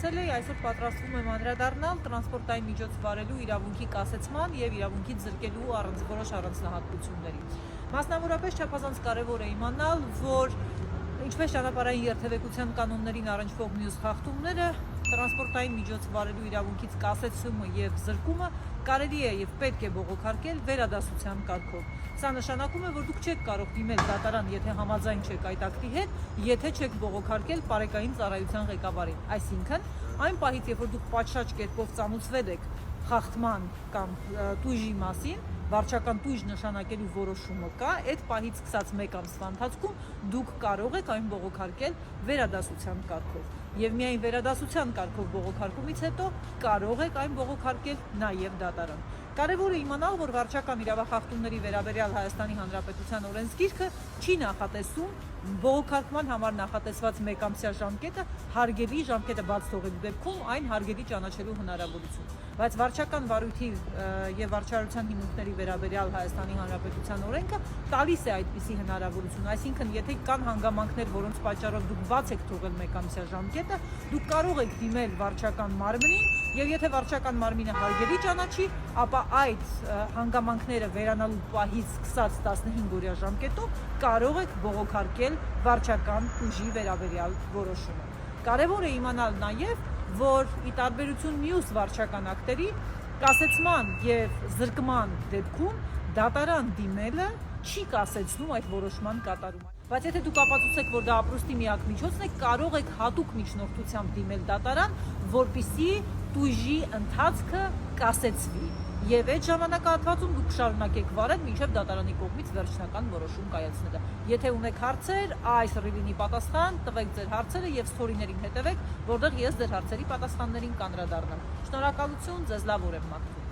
հասցրել էի, այսօր պատրաստվում եմ անդրադառնալ տրանսպորտային միջոց վարելու իրավունքի կասեցման եւ իրավունքից զրկելու որոշ առանձնահատկությունների։ Մասնավորապես չափազանց կարևոր է իմանալ, որ ինչպես ճանապարհային երթևեկության կանոններին առնչվող մյուս խախտումները, տրանսպորտային միջոց վարելու իրավունքից կասեցումը եւ զրկումը կարելի է եւ պետք է բողոքարկել վերադասության կարգով։ Սա նշանակում է, որ դուք չեք կարող դիմել դատարան, եթե համաձայն չեք այդ ակտի հետ, եթե չեք բողոքարկել պարեկային ծառայության ղեկավարին։ Այսինքն, այն պահից, երբ որ դուք պատշաճ կերպով ծանուցվել եք խախտման կամ տույժի մասին, վարչական տույժ նշանակելու որոշումը կա, այդ պահից սկսած 1 ամսվա ընթացքում դուք կարող եք այն բողոքարկել վերադասության կարգով։ Եվ միայն վերադասության կարգով բողոքարկումից հետո կարող եք այն բողոքարկել նաև դատարան։ Կարևոր է իմանալ, որ վարչական իրավախախտումների վերաբերյալ Հայաստանի Հանրապետության օրենսգիրքը չի նախատեսում բողոքարկման համար նախատեսված 1 ամսյա ժամկետը հարգելի ժամկետը բաց թողելու դեպքում այն հարգելի ճանաչելու հնարավորություն։ Բայց վարչական վարույթի եւ վարչարարության հիմունքների վերաբերյալ Հայաստանի Հանրապետության օրենքը տալիս է այդպիսի հնարավորություն, այսինքն եթե կան հանգամանքներ, որոնց պատճառով դուք բաց եք թողել 1 ամսյա ժամկետը, դուք կարող եք դիմել վարչական մարմնին եւ եթե վարչական մարմինը հարգելի ճանաչի, ապա այդ հանգամանքները վերանալու պահից սկսած 15-օրյա ժամկետով կարող եք բողոքարկել վարչական ուժի վերաբերյալ որոշումը։ Կարևոր է իմանալ նաեւ, որ ի տարբերություն մյուս վարչական ակտերի, կասեցման եւ զրկման դեպքում դատարան դիմելը չի կասեցնում այդ որոշման կատարումը։ Բայց եթե դուք ապացուցեք, որ դա ապրուստի միակ միջոցն է, կարող եք հատուկ միջնորդությամբ դիմել դատարան, որպեսզի տույժի ընթացքը կասեցվի։ Եվ այդ ժամանակահատվածում դուք շարունակեք վարել մինչև դատարանի կողմից վերջնական որոշում կայացնելը։ Եթե ունեք հարցեր, այս ռիլինի պատասխան, տվեք ձեր հարցերը եւ ստորիներին հետևեք, որտեղ ես ձեր հարցերի պատասխաններին կանդրադառնամ։ Շնորհակալություն, ձեզ լավ օր եմ մաղթում։